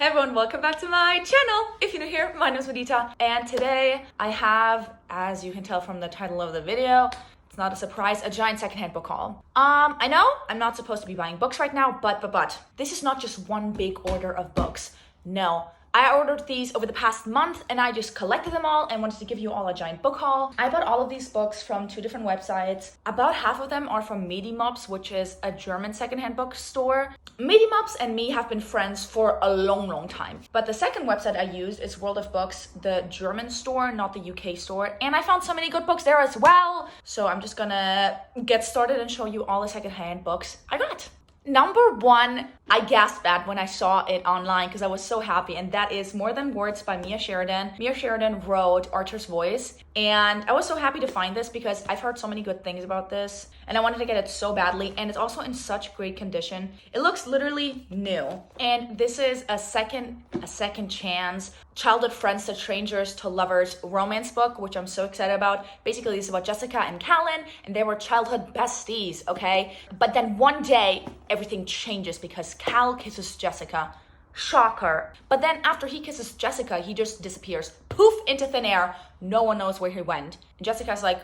Hey everyone, welcome back to my channel. If you're new here, my name is Vidita, and today I have, as you can tell from the title of the video, it's not a surprise, a giant secondhand book haul. I know I'm not supposed to be buying books right now, but this is not just one big order of books. No, I ordered these over the past month and I just collected them all and wanted to give you all a giant book haul. I bought all of these books from two different websites. About half of them are from Medimops, which is a German secondhand bookstore. Medimops and me have been friends for a long time. But the second website I used is World of Books, the German store, not the UK store. And I found so many good books there as well. So I'm just gonna get started and show you all the secondhand books I got. Number one, I gasped at when I saw it online because I was so happy, and that is More Than Words by Mia Sheridan. Mia Sheridan wrote Archer's Voice, and I was so happy to find this because I've heard so many good things about this, and I wanted to get it so badly, and it's also in such great condition. It looks literally new, and this is a second chance childhood friends to strangers to lovers romance book, which I'm so excited about. Basically, this is about Jessica and Callan, and they were childhood besties, okay? But then one day, everything changes because Cal kisses Jessica. Shocker. But then after he kisses Jessica, he just disappears. Poof, into thin air. No one knows where he went. And Jessica's like,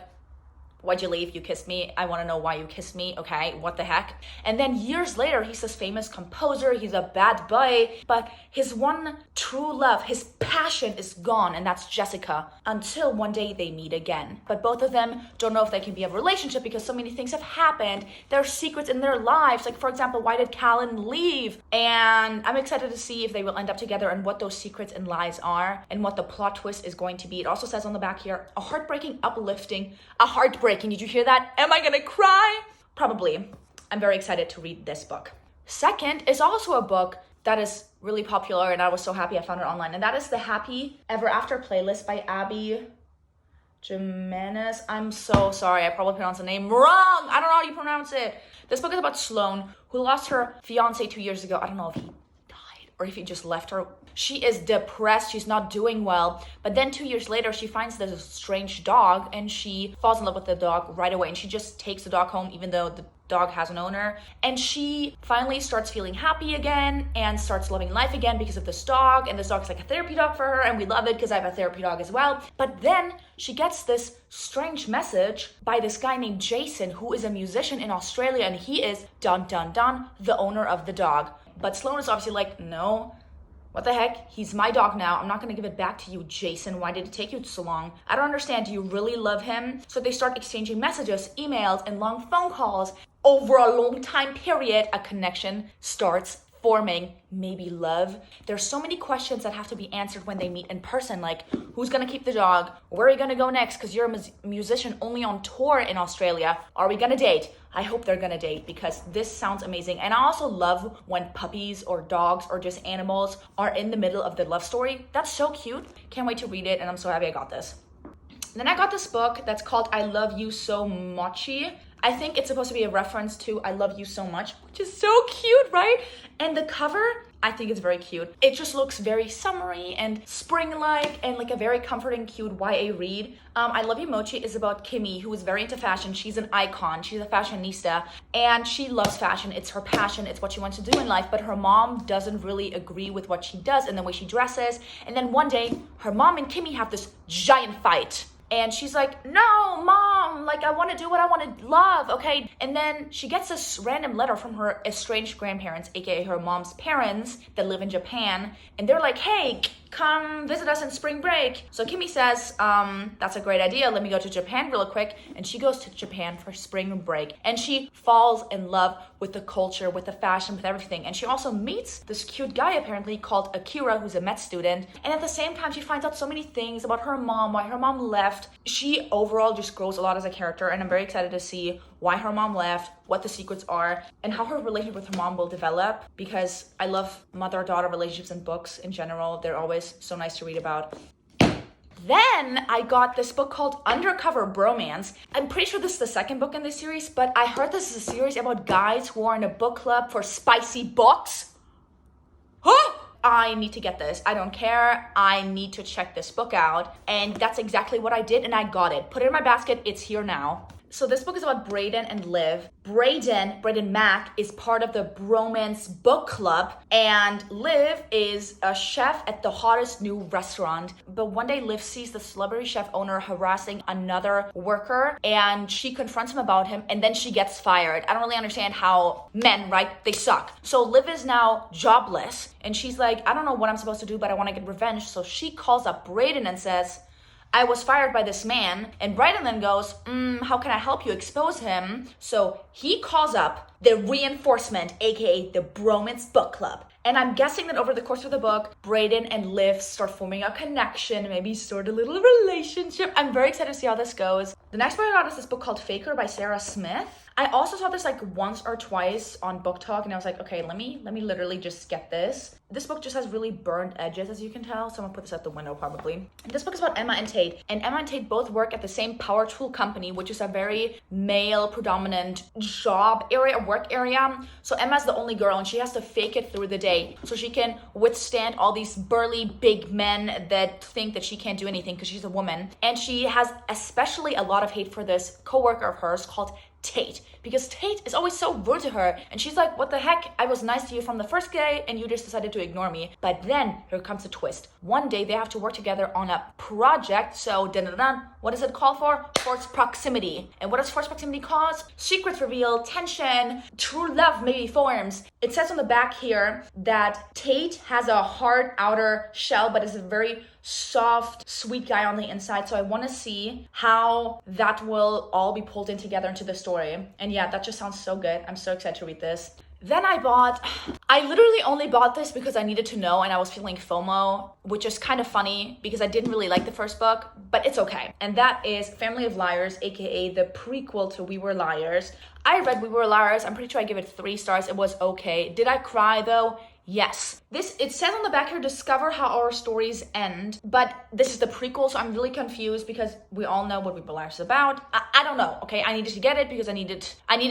why'd you leave? You kissed me. I want to know why you kissed me. Okay, what the heck? And then years later, he's this famous composer. He's a bad boy. But his one true love, his passion is gone. And that's Jessica. Until one day they meet again. But both of them don't know if they can be a relationship because so many things have happened. There are secrets in their lives. Like, for example, why did Callan leave? And I'm excited to see if they will end up together and what those secrets and lies are and what the plot twist is going to be. It also says on the back here, a heartbreaking, uplifting, a heartbreaking. Did you hear that? Am I gonna cry? Probably. I'm very excited to read this book. Second is also a book that is really popular, and I was so happy I found it online, and that is the Happy Ever After playlist by Abby Jimenez. I'm so sorry, I probably pronounced the name wrong. I don't know how you pronounce it. This book is about Sloane, who lost her fiance 2 years ago. I don't know if he died or if he just left her. She is depressed, she's not doing well, but then 2 years later, she finds this strange dog and she falls in love with the dog right away, and she just takes the dog home even though the dog has an owner, and she finally starts feeling happy again and starts loving life again because of this dog, and this dog is like a therapy dog for her, and we love it because I have a therapy dog as well. But then she gets this strange message by this guy named Jason, who is a musician in Australia, and he is, dun dun dun, the owner of the dog. But Sloane is obviously like, no, what the heck? He's my dog now. I'm not going to give it back to you, Jason. Why did it take you so long? I don't understand. Do you really love him? So they start exchanging messages, emails, and long phone calls. Over a long time period, a connection starts forming, maybe love. There's so many questions that have to be answered when they meet in person, like who's gonna keep the dog? Where are you gonna go next? Because you're a musician only on tour in Australia. Are we gonna date? I hope they're gonna date because this sounds amazing. And I also love when puppies or dogs or just animals are in the middle of the love story. That's so cute. Can't wait to read it, and I'm so happy I got this. Then I got this book that's called I Love You So Muchy. I think it's supposed to be a reference to I Love You So Much, which is so cute, right? And the cover, I think it's very cute. It just looks very summery and spring-like and like a very comforting, cute YA read. I Love You Mochi is about Kimmy, who is very into fashion. She's an icon. She's a fashionista, and she loves fashion. It's her passion. It's what she wants to do in life, but her mom doesn't really agree with what she does and the way she dresses. And then one day, her mom and Kimmy have this giant fight. And she's like, no, mom, like I want to do what I want to love, okay? And then she gets this random letter from her estranged grandparents, aka her mom's parents that live in Japan. And they're like, hey, come visit us in spring break. So Kimmy says, that's a great idea. Let me go to Japan real quick. And she goes to Japan for spring break. And she falls in love with the culture, with the fashion, with everything. And she also meets this cute guy apparently called Akira, who's a med student. And at the same time, she finds out so many things about her mom, why her mom left. She overall just grows a lot as a character, and I'm very excited to see why her mom left, what the secrets are, and how her relationship with her mom will develop, because I love mother-daughter relationships in books in general. They're always so nice to read about. Then I got this book called Undercover Bromance. I'm pretty sure this is the second book in this series, but I heard this is a series about guys who are in a book club for spicy books. Huh? I need to get this. I don't care. I need to check this book out. And that's exactly what I did, and I got it. Put it in my basket. It's here now. So this book is about Brayden and Liv. Brayden Mac is part of the Bromance Book Club, and Liv is a chef at the hottest new restaurant. But one day Liv sees the celebrity chef owner harassing another worker, and she confronts him about him, and then she gets fired. I don't really understand how men, right? They suck. So Liv is now jobless, and she's like, I don't know what I'm supposed to do, but I want to get revenge. So she calls up Brayden and says, I was fired by this man. And Brayden then goes, how can I help you expose him? So he calls up the reinforcement, aka the Bromance Book Club. And I'm guessing that over the course of the book, Brayden and Liv start forming a connection, maybe start a little relationship. I'm very excited to see how this goes. The next book I got is this book called Faker by Sarah Smith. I also saw this like once or twice on Book Talk, and I was like, okay, let me literally just get this. This book just has really burnt edges, as you can tell. Someone put this out the window probably. And this book is about Emma and Tate. And Emma and Tate both work at the same power tool company, which is a very male predominant job area, work area. So Emma's the only girl, and she has to fake it through the day so she can withstand all these burly big men that think that she can't do anything because she's a woman. And she has especially a lot of hate for this coworker of hers called Tate, because Tate is always so rude to her, and she's like, what the heck, I was nice to you from the first day and you just decided to ignore me. But then here comes a twist. One day they have to work together on a project. So what is it called for? Forced proximity. And what does forced proximity cause? Secrets reveal, tension, true love maybe forms. It says on the back here that Tate has a hard outer shell but is a very soft, sweet guy on the inside. So I want to see how that will all be pulled in together into the story. And yeah, that just sounds so good. I'm so excited to read this. Then I literally only bought this because I needed to know and I was feeling FOMO, which is kind of funny because I didn't really like the first book, but it's okay. And that is Family of Liars, aka the prequel to We Were Liars. I read We Were Liars. I'm pretty sure I give it 3 stars. It was okay. Did I cry though? Yes. It says on the back here, discover how our stories end, but this is the prequel, so I'm really confused because we all know what We Were Liars is about. I don't know, okay? I needed to get it because I needed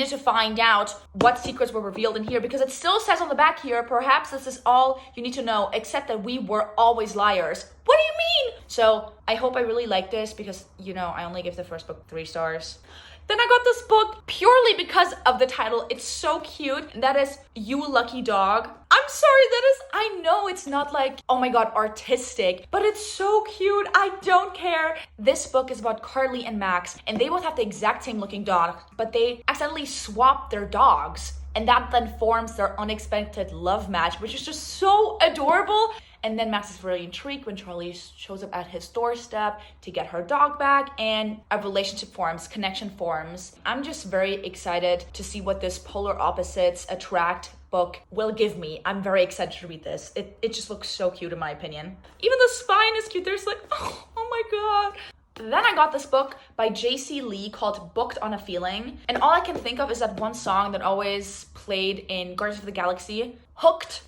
to find out what secrets were revealed in here, because it still says on the back here, perhaps this is all you need to know, except that we were always liars. What do you mean? So I hope I really like this because, you know, I only gave the first book 3 stars. Then I got this book purely because of the title. It's so cute. And that is You Lucky Dog. I'm sorry, I know it's not like, oh my god, artistic, but it's so cute. I don't care. This book is about Carly and Max, and they both have the exact same looking dog, but they accidentally swap their dogs. And that then forms their unexpected love match, which is just so adorable. And then Max is really intrigued when Charlie shows up at his doorstep to get her dog back, and a relationship forms, connection forms. I'm just very excited to see what this polar opposites attract book will give me. I'm very excited to read this. It just looks so cute in my opinion. Even the spine is cute. There's like, oh my god. Then I got this book by J.C. Lee called Booked on a Feeling. And all I can think of is that one song that always played in Guardians of the Galaxy, Hooked.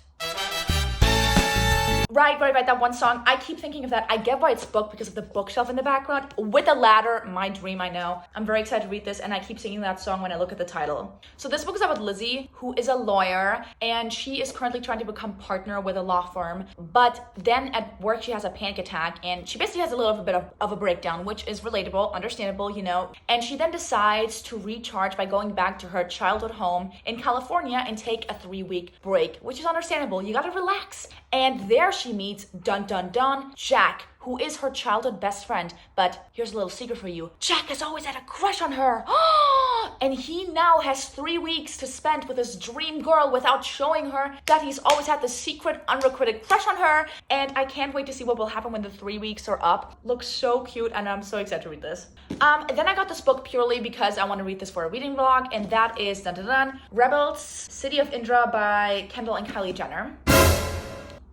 Right, that one song. I keep thinking of that. I get why it's booked because of the bookshelf in the background. With a ladder, my dream, I know. I'm very excited to read this, and I keep singing that song when I look at the title. So this book is about Lizzie, who is a lawyer, and she is currently trying to become partner with a law firm. But then at work, she has a panic attack, and she basically has a little bit of a breakdown, which is relatable, understandable, you know. And she then decides to recharge by going back to her childhood home in California and take a 3-week break, which is understandable. You gotta relax. And there she meets, dun dun dun, Jack, who is her childhood best friend. But here's a little secret for you. Jack has always had a crush on her. And he now has 3 weeks to spend with his dream girl without showing her that he's always had the secret, unrequited crush on her. And I can't wait to see what will happen when the 3 weeks are up. Looks so cute, and I'm so excited to read this. Then I got this book purely because I want to read this for a reading vlog, and that is dun dun dun, Rebels, City of Indra by Kendall and Kylie Jenner.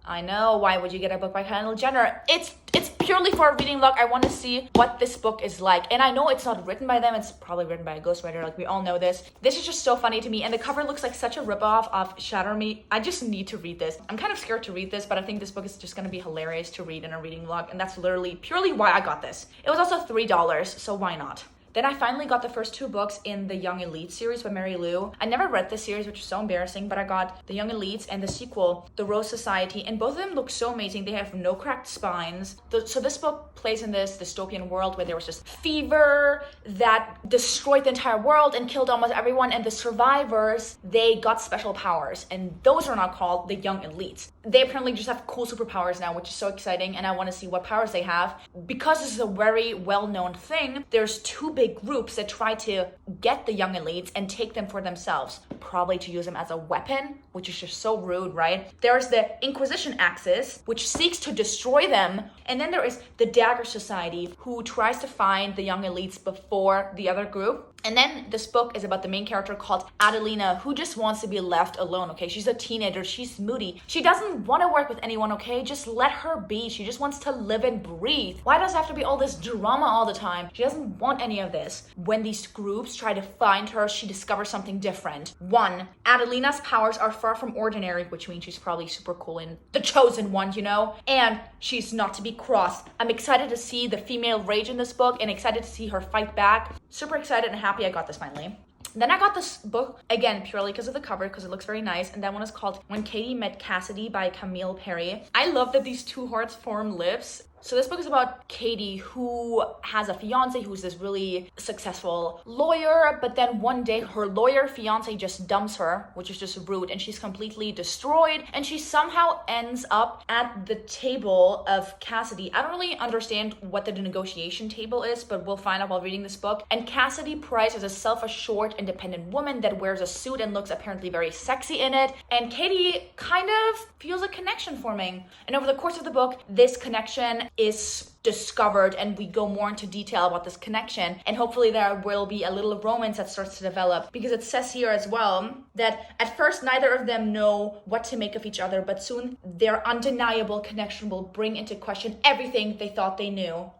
I know, why would you get a book by Kendall Jenner? It's purely for a reading vlog. I want to see what this book is like. And I know it's not written by them. It's probably written by a ghostwriter. Like, we all know this. This is just so funny to me. And the cover looks like such a ripoff of Shatter Me. I just need to read this. I'm kind of scared to read this, but I think this book is just going to be hilarious to read in a reading vlog. And that's literally purely why I got this. It was also $3, so why not? Then I finally got the first 2 books in the Young Elite series by Mary Lou. I never read this series, which is so embarrassing, but I got the Young Elites and the sequel, The Rose Society, and both of them look so amazing. They have no cracked spines. So this book plays in this dystopian world where there was just fever that destroyed the entire world and killed almost everyone, and the survivors, they got special powers, and those are not called the Young Elites. They apparently just have cool superpowers now, which is so exciting, and I want to see what powers they have. Because this is a very well-known thing, there's 2 big groups that try to get the Young Elites and take them for themselves, probably to use them as a weapon, which is just so rude, right? There's the Inquisition Axis, which seeks to destroy them, and then there is the Dagger Society, who tries to find the Young Elites before the other group. And then this book is about the main character called Adelina, who just wants to be left alone, okay? She's a teenager, she's moody. She doesn't want to work with anyone, okay? Just let her be. She just wants to live and breathe. Why does it have to be all this drama all the time? She doesn't want any of this. When these groups try to find her, she discovers something different. 1, Adelina's powers are far from ordinary, which means she's probably super cool and the chosen one, you know? And she's not to be crossed. I'm excited to see the female rage in this book and excited to see her fight back. Super excited and happy I got this finally. Then I got this book, again, purely because of the cover, because it looks very nice. And that one is called When Katie Met Cassidy by Camille Perry. I love that these 2 hearts form lips. So this book is about Katie, who has a fiance who's this really successful lawyer, but then one day her lawyer fiance just dumps her, which is just rude, and she's completely destroyed, and she somehow ends up at the table of Cassidy. I don't really understand what the negotiation table is, but we'll find out while reading this book. And Cassidy Price is a self-assured, independent woman that wears a suit and looks apparently very sexy in it, and Katie kind of feels a connection forming. And over the course of the book, this connection is discovered, and we go more into detail about this connection, and hopefully there will be a little romance that starts to develop, because it says here as well that at first neither of them know what to make of each other, but soon their undeniable connection will bring into question everything they thought they knew.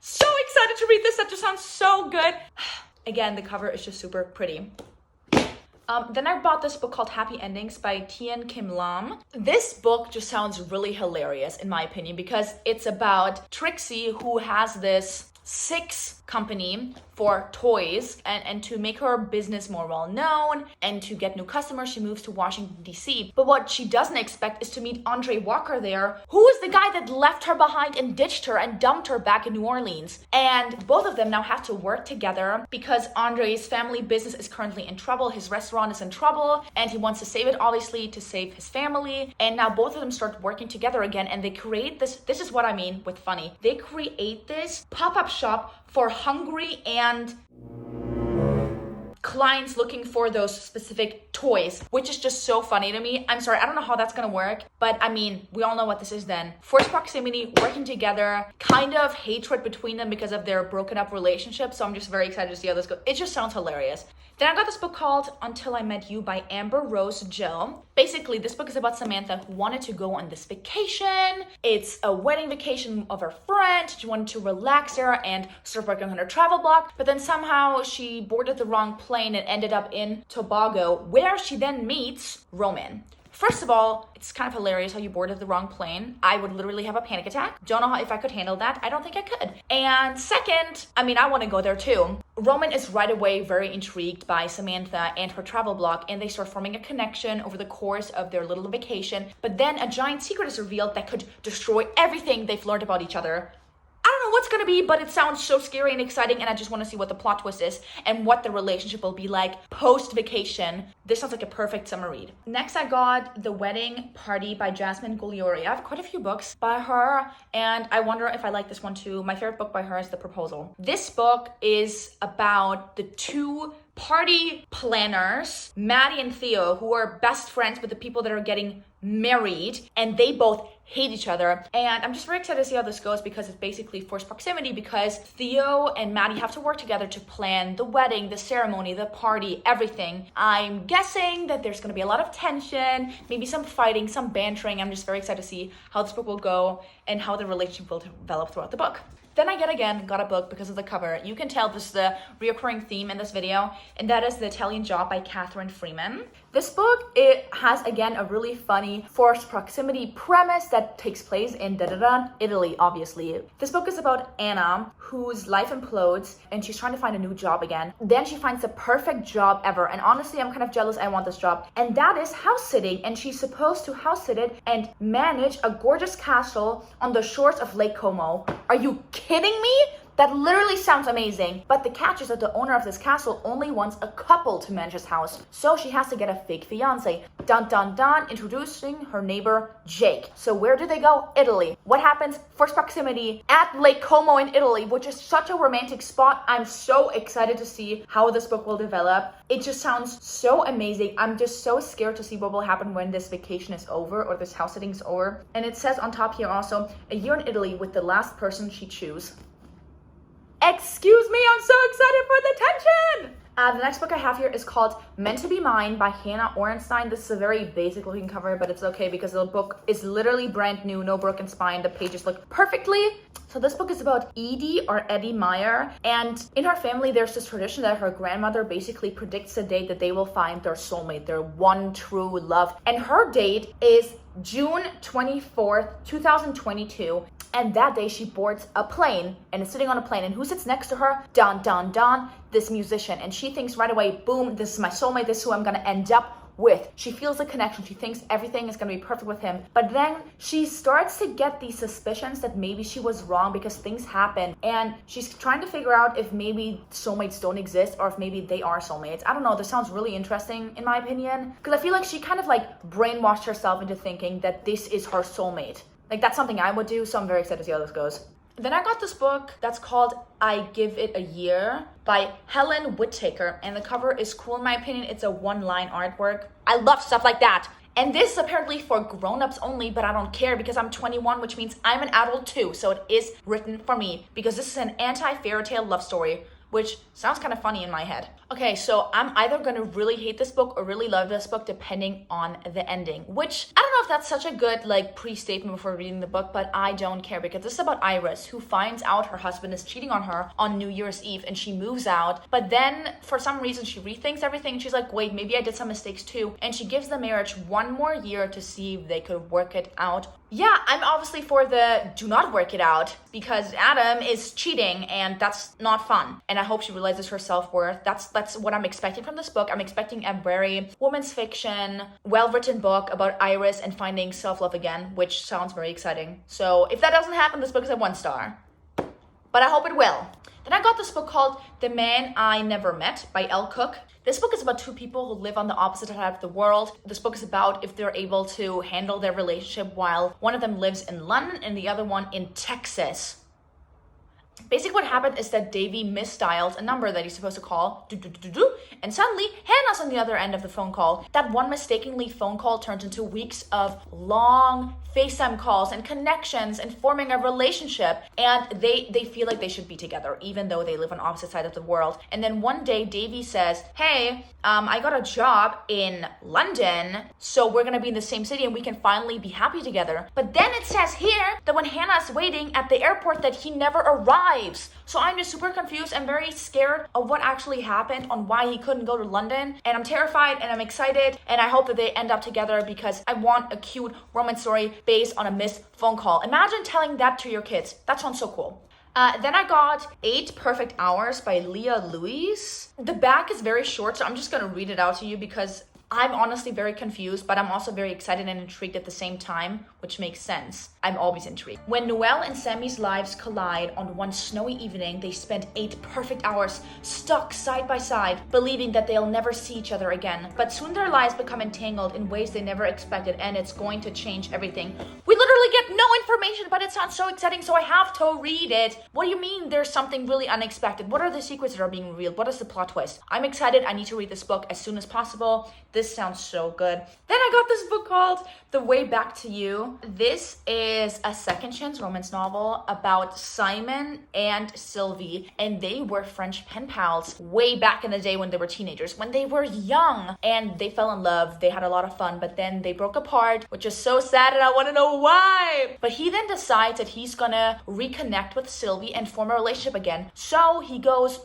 So excited to read this. That just sounds so good. Again, the cover is just super pretty. Then I bought this book called Happy Endings by Tien Kim Lam. This book just sounds really hilarious in my opinion, because it's about Trixie, who has this 6 company for toys, and to make her business more well known and to get new customers, she moves to Washington DC. But what she doesn't expect is to meet Andre Walker there, who is the guy that left her behind and ditched her and dumped her back in New Orleans. And both of them now have to work together because Andre's family business is currently in trouble. His restaurant is in trouble and he wants to save it, obviously, to save his family. And now both of them start working together again, and they create this is what I mean with funny. They create this pop-up shop for hungry and clients looking for those specific toys, which is just so funny to me. I'm sorry, I don't know how that's gonna work, but I mean, we all know what this is then. Forced proximity, working together, kind of hatred between them because of their broken up relationship. So I'm just very excited to see how this goes. It just sounds hilarious. Then I got this book called Until I Met You by Amber Rose Jill. Basically, this book is about Samantha who wanted to go on this vacation. It's a wedding vacation of her friend. She wanted to relax there and start working on her travel blog, but then somehow she boarded the wrong plane and ended up in Tobago, where she then meets Roman. First of all, it's kind of hilarious how you boarded the wrong plane. I would literally have a panic attack. Don't know if I could handle that. I don't think I could. And second, I mean, I want to go there too. Roman is right away very intrigued by Samantha and her travel blog, and they start forming a connection over the course of their little vacation. But then a giant secret is revealed that could destroy everything they've learned about each other. I don't know what's gonna be, but it sounds so scary and exciting, and I just want to see what the plot twist is and what the relationship will be like post-vacation. This sounds like a perfect summer read. Next, I got The Wedding Party by Jasmine Gugliori. I have quite a few books by her, and I wonder if I like this one too. My favorite book by her is The Proposal. This book is about the 2 party planners, Maddie and Theo, who are best friends with the people that are getting married, and they both hate each other. And I'm just very excited to see how this goes, because it's basically forced proximity, because Theo and Maddie have to work together to plan the wedding, the ceremony, the party, everything. I'm guessing that there's going to be a lot of tension, maybe some fighting, some bantering. I'm just very excited to see how this book will go and how the relationship will develop throughout the book. Then I again got a book because of the cover. You can tell this is the reoccurring theme in this video, and that is The Italian Job by Catherine Freeman. This book, it has again a really funny forced proximity premise that takes place in Italy, obviously. This book is about Anna, whose life implodes and she's trying to find a new job again. Then she finds the perfect job ever, and honestly, I'm kind of jealous. I want this job, and that is house sitting, and she's supposed to house sit it and manage a gorgeous castle on the shores of Lake Como. Are you kidding me? That literally sounds amazing, but the catch is that the owner of this castle only wants a couple to manage his house, so she has to get a fake fiance. Dun dun dun, introducing her neighbor Jake. So where do they go? Italy. What happens? First proximity at Lake Como in Italy, which is such a romantic spot. I'm so excited to see how this book will develop. It just sounds so amazing. I'm just so scared to see what will happen when this vacation is over or this house sitting is over. And it says on top here also, a year in Italy with the last person she choose. Excuse me, I'm so excited for the tension! The next book I have here is called Meant to Be Mine by Hannah Orenstein. This is a very basic looking cover, but it's okay because the book is literally brand new, no broken spine. The pages look perfectly. So this book is about Edie or Eddie Meyer, and in her family there's this tradition that her grandmother basically predicts the date that they will find their soulmate, their one true love. And her date is June 24th, 2022. And that day she boards a plane and is sitting on a plane, and who sits next to her? Dun dun dun, this musician. And she thinks right away, boom, this is my soulmate, this is who I'm gonna end up with. She feels the connection, she thinks everything is gonna be perfect with him. But then she starts to get these suspicions that maybe she was wrong because things happen, and she's trying to figure out if maybe soulmates don't exist or if maybe they are soulmates. I don't know, this sounds really interesting in my opinion, because I feel like she kind of like brainwashed herself into thinking that this is her soulmate. Like, that's something I would do, so I'm very excited to see how this goes. Then I got this book that's called I Give It a Year by Helen Whittaker, and the cover is cool in my opinion. It's a one-line artwork. I love stuff like that. And this is apparently for grown-ups only, but I don't care because I'm 21, which means I'm an adult too, so it is written for me because this is an anti-fairy tale love story, which sounds kind of funny in my head. Okay, so I'm either gonna really hate this book or really love this book depending on the ending, which I don't know if that's such a good like pre-statement before reading the book, but I don't care because this is about Iris, who finds out her husband is cheating on her on New Year's Eve, and she moves out, but then for some reason she rethinks everything. She's like, wait, maybe I did some mistakes too, and she gives the marriage one more year to see if they could work it out. Yeah, I'm obviously for the do not work it out because Adam is cheating and that's not fun. And I hope she realizes her self-worth. That's what I'm expecting from this book. I'm expecting a very women's fiction, well-written book about Iris and finding self-love again, which sounds very exciting. So if that doesn't happen, this book is a 1 star. But I hope it will. Then I got this book called The Man I Never Met by Elle Cook. This book is about 2 people who live on the opposite side of the world. This book is about if they're able to handle their relationship while one of them lives in London and the other one in Texas. Basically what happened is that Davey misdialed a number that he's supposed to call, and suddenly Hannah's on the other end of the phone call. That one mistakenly phone call turned into weeks of long FaceTime calls and connections and forming a relationship, and they feel like they should be together even though they live on opposite sides of the world. And then one day Davey says, hey, I got a job in London, so we're gonna be in the same city and we can finally be happy together. But then it says here that when Hannah's waiting at the airport that he never arrives. So I'm just super confused and very scared of what actually happened, on why he couldn't go to London. And I'm terrified and I'm excited, and I hope that they end up together because I want a cute romance story based on a missed phone call. Imagine telling that to your kids. That sounds so cool. Then I got 8 Perfect Hours by Leah Louise. The back is very short, so I'm just gonna read it out to you because I'm honestly very confused, but I'm also very excited and intrigued at the same time, which makes sense. I'm always intrigued. When Noelle and Sammy's lives collide on one snowy evening, they spend 8 perfect hours stuck side by side, believing that they'll never see each other again. But soon their lives become entangled in ways they never expected, and it's going to change everything. We literally get no information, but it sounds so exciting, so I have to read it. What do you mean there's something really unexpected? What are the secrets that are being revealed? What is the plot twist? I'm excited. I need to read this book as soon as possible. This sounds so good. Then I got this book called The Way Back to You. This is a second chance romance novel about Simon and Sylvie, and they were French pen pals way back in the day when they were teenagers, when they were young, and they fell in love. They had a lot of fun, but then they broke apart, which is so sad, and I want to know why. Bye. But he then decides that he's gonna reconnect with Sylvie and form a relationship again. So he goes,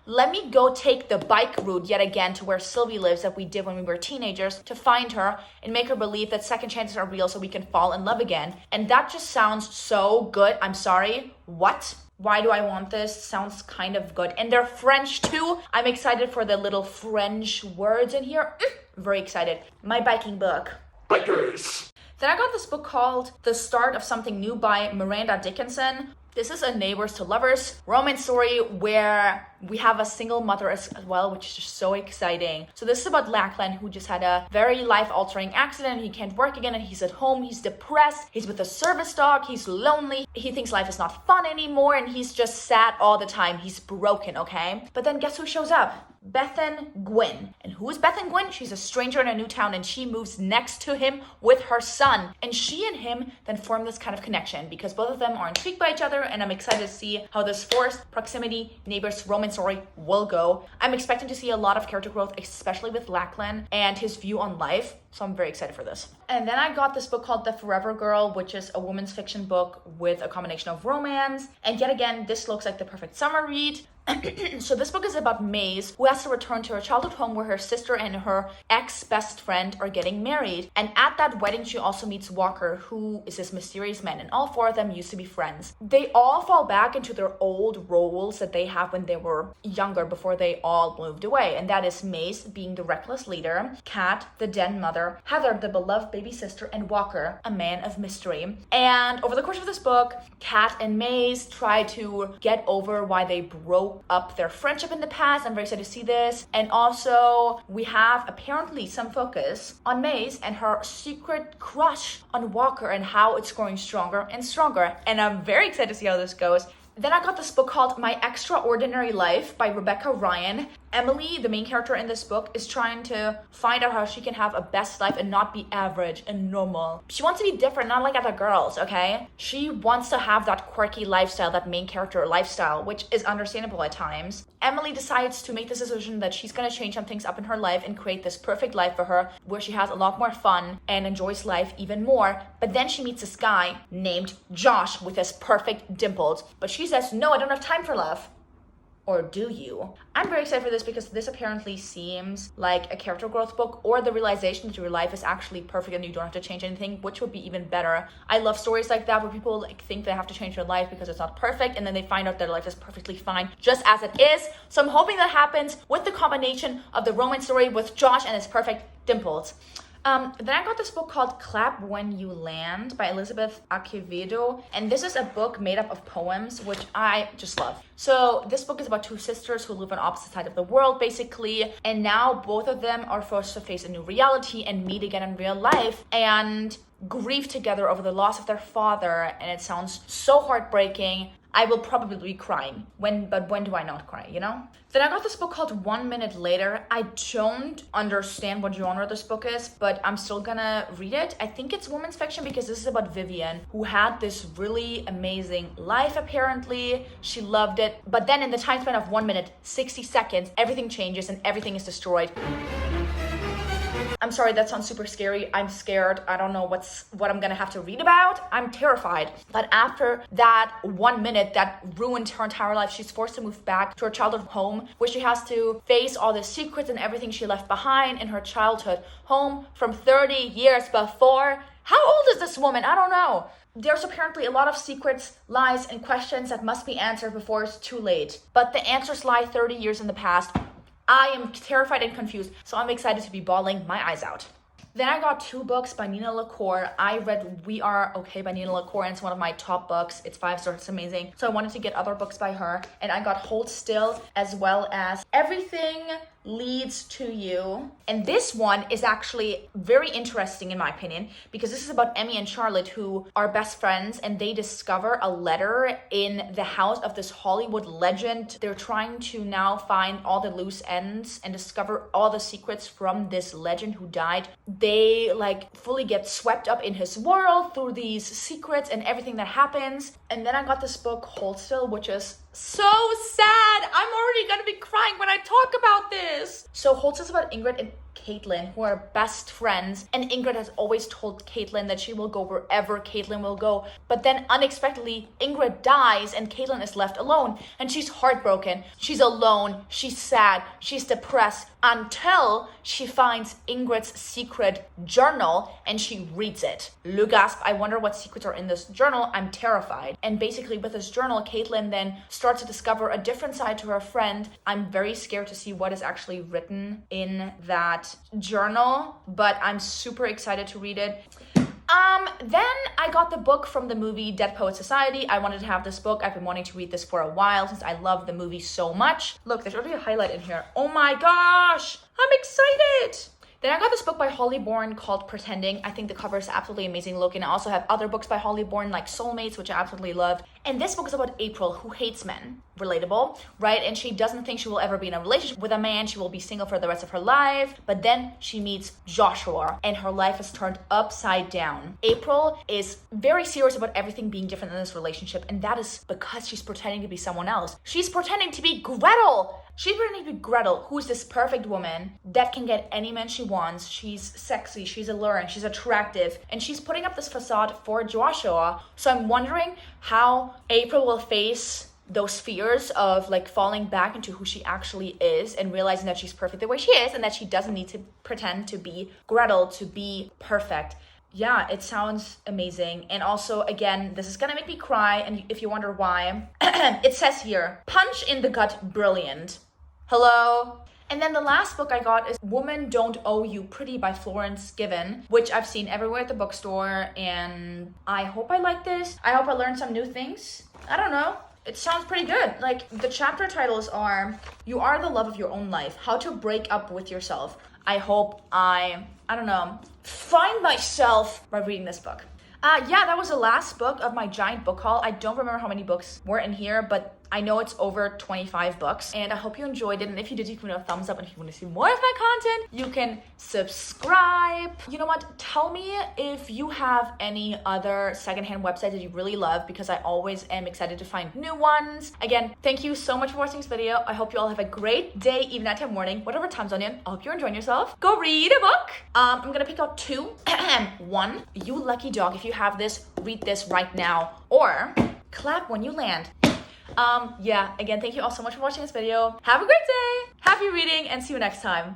let me go take the bike route yet again to where Sylvie lives that we did when we were teenagers to find her and make her believe that second chances are real so we can fall in love again. And that just sounds so good. I'm sorry. What? Why do I want this? Sounds kind of good. And they're French too. I'm excited for the little French words in here. Very excited. My biking book. Bikers. Then I got this book called The Start of Something New by Miranda Dickinson. This is a neighbors to lovers romance story where we have a single mother as well, which is just so exciting. So this is about Lachlan, who just had a very life-altering accident. He can't work again and he's at home. He's depressed. He's with a service dog. He's lonely. He thinks life is not fun anymore and he's just sad all the time. He's broken, okay? But then guess who shows up? Bethan Gwyn. And who is Bethan Gwyn? She's a stranger in a new town and she moves next to him with her son. And she and him then form this kind of connection because both of them are intrigued by each other, and I'm excited to see how this forced proximity neighbors romance story will go. I'm expecting to see a lot of character growth, especially with Lachlan and his view on life. So I'm very excited for this. And then I got this book called The Forever Girl, which is a women's fiction book with a combination of romance. And yet again, this looks like the perfect summer read. So this book is about Maze, who has to return to her childhood home where her sister and her ex-best friend are getting married. And at that wedding, she also meets Walker, who is this mysterious man, and all four of them used to be friends. They all fall back into their old roles that they have when they were younger before they all moved away. And that is Maze being the reckless leader, Kat, the den mother, Heather, the beloved baby sister, and Walker, a man of mystery. And over the course of this book, Kat and Maze try to get over why they broke up their friendship in the past. I'm very excited to see this. And also we have apparently some focus on Maze and her secret crush on Walker and how it's growing stronger and stronger. And I'm very excited to see how this goes. Then I got this book called My Extraordinary Life by Rebecca Ryan. Emily, the main character in this book, is trying to find out how she can have a best life and not be average and normal. She wants to be different, not like other girls, okay? She wants to have that quirky lifestyle, that main character lifestyle, which is understandable at times. Emily decides to make this decision that she's gonna change some things up in her life and create this perfect life for her where she has a lot more fun and enjoys life even more. But then she meets this guy named Josh with his perfect dimples. But she says, no, I don't have time for love. Or do you? I'm very excited for this because this apparently seems like a character growth book, or the realization that your life is actually perfect and you don't have to change anything, which would be even better. I love stories like that where people think they have to change their life because it's not perfect, and then they find out their life is perfectly fine just as it is. So I'm hoping that happens with the combination of the romance story with Josh and his perfect dimples. Then I got this book called Clap When You Land by Elizabeth Acevedo. And this is a book made up of poems, which I just love. So this book is about two sisters who live on opposite sides of the world, basically. And now both of them are forced to face a new reality and meet again in real life and grieve together over the loss of their father. And it sounds so heartbreaking. I will probably be crying. But when do I not cry, you know? Then I got this book called 1 Minute Later. I don't understand what genre this book is, but I'm still gonna read it. I think it's women's fiction because this is about Vivian, who had this really amazing life apparently. She loved it. But then in the time span of 1 minute, 60 seconds, everything changes and everything is destroyed. I'm sorry, that sounds super scary. I'm scared. I don't know what I'm gonna have to read about. I'm terrified. But after that 1 minute that ruined her entire life, she's forced to move back to her childhood home where she has to face all the secrets and everything she left behind in her childhood home from 30 years before. How old is this woman? I don't know. There's apparently a lot of secrets, lies, and questions that must be answered before it's too late. But the answers lie 30 years in the past. I am terrified and confused, so I'm excited to be bawling my eyes out. Then I got two books by Nina LaCour. I read We Are Okay by Nina LaCour, and it's one of my top books. It's 5 stars, it's amazing. So I wanted to get other books by her, and I got Hold Still as well as Everything Leads to You. And this one is actually very interesting in my opinion because this is about Emmy and Charlotte, who are best friends, and they discover a letter in the house of this Hollywood legend. They're trying to now find all the loose ends and discover all the secrets from this legend who died. They fully get swept up in his world through these secrets and everything that happens. And then I got this book Hold Still, which is so sad. I'm already gonna be crying when I talk about this. So Hold Still is about Ingrid and Caitlin, who are best friends. And Ingrid has always told Caitlin that she will go wherever Caitlin will go. But then unexpectedly, Ingrid dies and Caitlin is left alone. And she's heartbroken. She's alone. She's sad. She's depressed until she finds Ingrid's secret journal and she reads it. Lou gasped, I wonder what secrets are in this journal. I'm terrified. And basically with this journal, Caitlin then starts to discover a different side to her friend. I'm very scared to see what is actually written in that journal, but I'm super excited to read it. Then I got the book from the movie Dead Poets Society. I wanted to have this book. I've been wanting to read this for a while since I love the movie so much. Look, there's already a highlight in here. Oh my gosh, I'm excited. Then I got this book by Holly Bourne called Pretending. I think the cover is absolutely amazing looking. I also have other books by Holly Bourne like Soulmates, which I absolutely love. And this book is about April, who hates men. Relatable, right? And she doesn't think she will ever be in a relationship with a man. She will be single for the rest of her life. But then she meets Joshua and her life is turned upside down. April is very serious about everything being different in this relationship. And that is because she's pretending to be someone else. She's pretending to be Gretel. She's pretending to be Gretel, who is this perfect woman that can get any man she wants. She's sexy, she's alluring, she's attractive, and she's putting up this facade for Joshua. So I'm wondering how April will face those fears of like falling back into who she actually is and realizing that she's perfect the way she is and that she doesn't need to pretend to be Gretel to be perfect. Yeah, it sounds amazing. And also, again, this is gonna make me cry. And if you wonder why, it says here, punch in the gut, brilliant. Hello? And then the last book I got is Woman Don't Owe You Pretty by Florence Given, which I've seen everywhere at the bookstore. And I hope I like this. I hope I learned some new things. I don't know. It sounds pretty good. Like the chapter titles are, You Are the Love of Your Own Life, How to Break Up with Yourself. I hope I don't know, find myself by reading this book. Yeah, that was the last book of my giant book haul. I don't remember how many books were in here, but I know it's over 25 books. And I hope you enjoyed it. And if you did, you can give me a thumbs up. And if you want to see more of my content, you can subscribe. You know what? Tell me if you have any other secondhand websites that you really love, because I always am excited to find new ones. Again, thank you so much for watching this video. I hope you all have a great day, even nighttime, morning, whatever time zone you're in. I hope you're enjoying yourself. Go read a book. I'm gonna pick out two. One, you lucky dog. If you have this, read this right now. Or clap when you land. Yeah, again, thank you all so much for watching this video. Have a great day, happy reading, and see you next time.